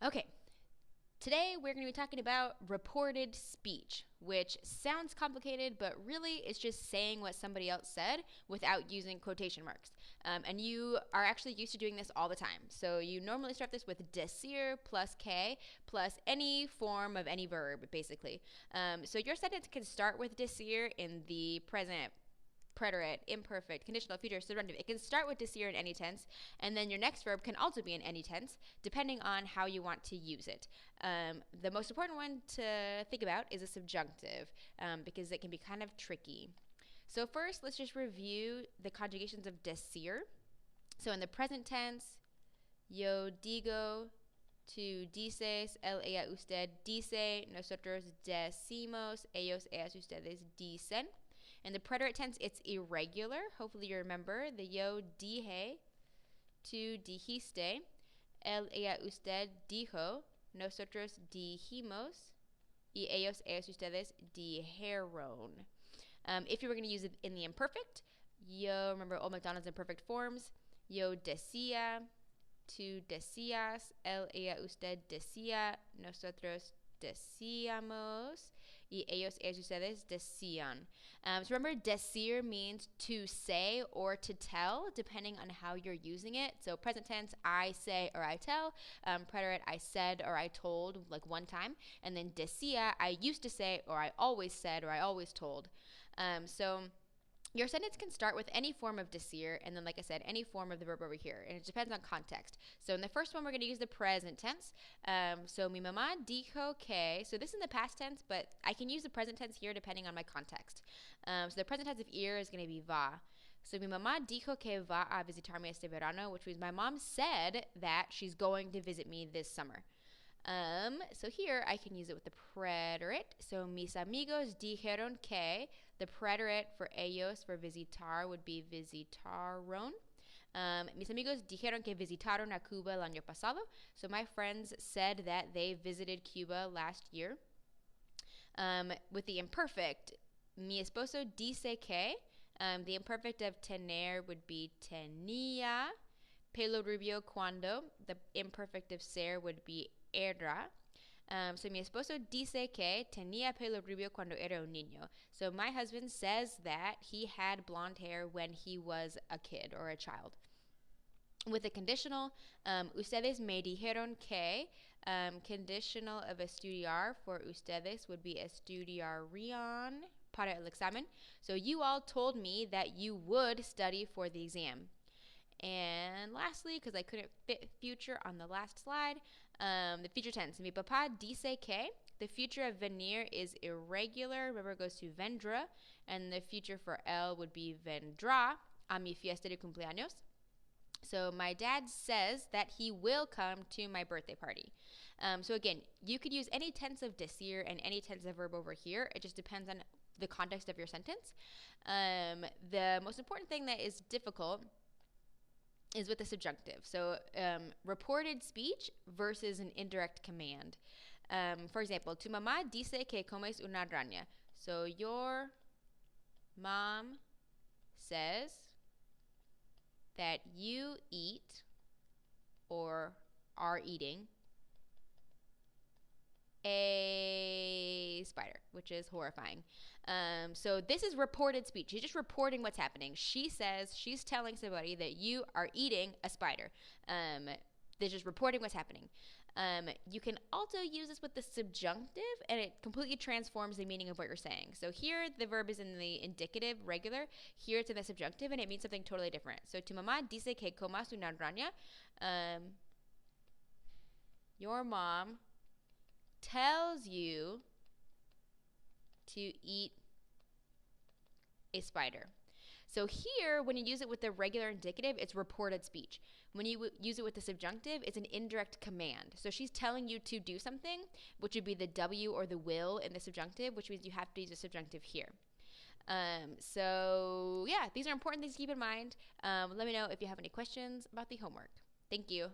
Okay, today we're going to be talking about reported speech, which sounds complicated, but really it's just saying what somebody else said without using quotation marks. And you are actually used to doing this all the time. So you normally start this with decir plus K plus any form of any verb, basically. So your sentence can start with decir in the present, preterite, imperfect, conditional, future, subjunctive. It can start with decir in any tense, and then your next verb can also be in any tense, depending on how you want to use it. The most important one to think about is a subjunctive, because it can be kind of tricky. So first, let's just review the conjugations of decir. So in the present tense, yo digo, tú dices, él, ella, usted dice, nosotros decimos, ellos, ellas, ustedes dicen. In the preterite tense, it's irregular. Hopefully you remember the yo dije, tú dijiste, él, ella, usted dijo, nosotros dijimos, y ellos, ellas, ustedes dijeron. If you were going to use it in the imperfect, yo, remember Old MacDonald's imperfect forms, yo decía, tú decías, él, ella, usted decía, nosotros decíamos, y ellos, ellas, ustedes decían. So remember, decir means to say or to tell, depending on how you're using it. So present tense, I say or I tell. Preterite, I said or I told, like one time. And then decía, I used to say or I always said or I always told. So your sentence can start with any form of decir, and then, like I said, any form of the verb over here, and it depends on context. So in the first one, we're going to use the present tense. So mi mamá dijo que, so this is in the past tense, but I can use the present tense here depending on my context. So the present tense of ir is going to be va. So mi mamá dijo que va a visitarme este verano, which means my mom said that she's going to visit me this summer. So here I can use it with the preterite. So mis amigos dijeron que. The preterite for ellos, for visitar, would be visitaron. Mis amigos dijeron que visitaron a Cuba el año pasado. So my friends said that they visited Cuba last year. With the imperfect, mi esposo dice que. The imperfect of tener would be tenía. Pelo rubio cuando. The imperfect of ser would be era. So mi esposo dice que tenía pelo rubio cuando era un niño. So my husband says that he had blonde hair when he was a kid or a child. With a conditional, ustedes me dijeron que, conditional of estudiar for ustedes would be estudiarían para el examen. So you all told me that you would study for the exam. And lastly, because I couldn't fit future on the last slide, the future tense. Mi papá dice que. The future of venir is irregular. Remember, it goes to vendra. And the future for él would be vendrá a mi fiesta de cumpleaños. So my dad says that he will come to my birthday party. So again, you could use any tense of decir and any tense of verb over here. It just depends on the context of your sentence. The most important thing that is difficult is with the subjunctive. So reported speech versus an indirect command. For example, tu mamá dice que comes una araña. So your mom says that you eat or are eating a spider, which is horrifying. So this is reported speech. She's just reporting what's happening. She says she's telling somebody that you are eating a spider. They're just reporting what's happening. You can also use this with the subjunctive, and it completely transforms the meaning of what you're saying. So here the verb is in the indicative, regular. Here it's in the subjunctive, and it means something totally different. So tu mamá dice que comas una araña. Your mom tells you to eat a spider. So here, when you use it with the regular indicative, it's reported speech. When you use it with the subjunctive, it's an indirect command. So she's telling you to do something, which would be the W or the will in the subjunctive, which means you have to use a subjunctive here. So yeah, these are important things to keep in mind. Let me know if you have any questions about the homework. Thank you.